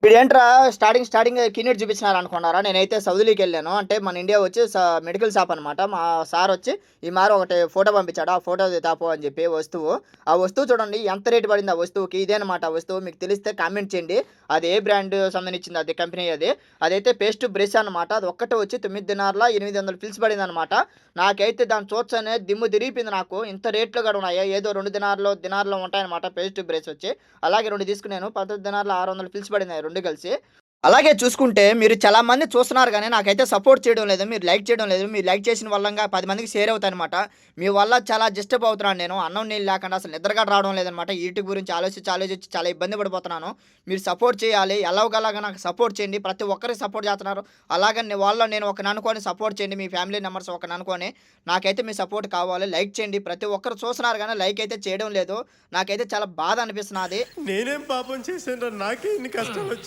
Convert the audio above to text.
వీడేంట్రా starting కిన్నీర్ చూపించినారు అనుకున్నారా? నేనైతే సౌదీకి వెళ్ళాను. అంటే మన ఇండియా వచ్చి మెడికల్ షాప్ అనమాట. మా సార్ వచ్చి ఈ మారి ఒకటి ఫోటో పంపించాడు. ఆ ఫోటో తాపు అని చెప్పి వస్తువు. ఆ వస్తువు చూడండి ఎంత రేట్ పడింది ఆ వస్తువుకి. ఇదేనమాట ఆ వస్తువు. మీకు తెలిస్తే కామెంట్ చేయండి. అది ఏ బ్రాండ్ సంబంధించింది అది కంపెనీ అది. అదైతే పేస్ట్ బ్రష్ అనమాట. అది ఒక్కటే వచ్చి 9 దినార్ల 800 ఫిల్స్ పడిందనమాట. నాకైతే దాన్ని చూస్తేనే దిమ్ము తిరిగిపోయింది నాకు. ఇంత రేట్లు కూడా ఉన్నాయా? ఏదో 2 దినార్లో ఉంటాయన్నమాట పేస్ట్ బ్రష్ వచ్చి. అలాగే 2 తీసుకున్నాను. 19 దినార్ల 600 ఫిల్స్ పడినాయి 2 కలిసి. అలాగే చూసుకుంటే మీరు చాలా మంది చూస్తున్నారు గానీ, నాకైతే సపోర్ట్ చేయడం లేదు. మీరు లైక్ చేయడం లేదు. మీరు లైక్ చేసిన వల్లంగా 10 మందికి షేర్ అవుతాయనమాట. మీ వల్ల చాలా డిస్టర్బ్ అవుతున్నాను నేను. అన్నం నీళ్ళు లేకుండా అసలు నిద్ర కూడా రావడం లేదనమాట. ఈటి గురించి ఆలోచించి చాలా ఇబ్బంది పడిపోతున్నాను. మీరు సపోర్ట్ చేయాలి. ఎలాగోలాగా నాకు సపోర్ట్ చేయండి. ప్రతి ఒక్కరికి సపోర్ట్ చేస్తున్నారు. అలాగని వాళ్ళలో నేను ఒకడిని అనుకోని సపోర్ట్ చేయండి. మీ ఫ్యామిలీ మెంబర్స్ ఒకడిని అనుకోని. నాకైతే మీ సపోర్ట్ కావాలి. లైక్ చేయండి. ప్రతి ఒక్కరు చూస్తున్నారు గానీ లైక్ అయితే చేయడం లేదు. నాకైతే చాలా బాధ అనిపిస్తున్నాది. నేనేం పాపం చేశాను, నాకే ఇన్ని కష్టాలు వచ్చాయి.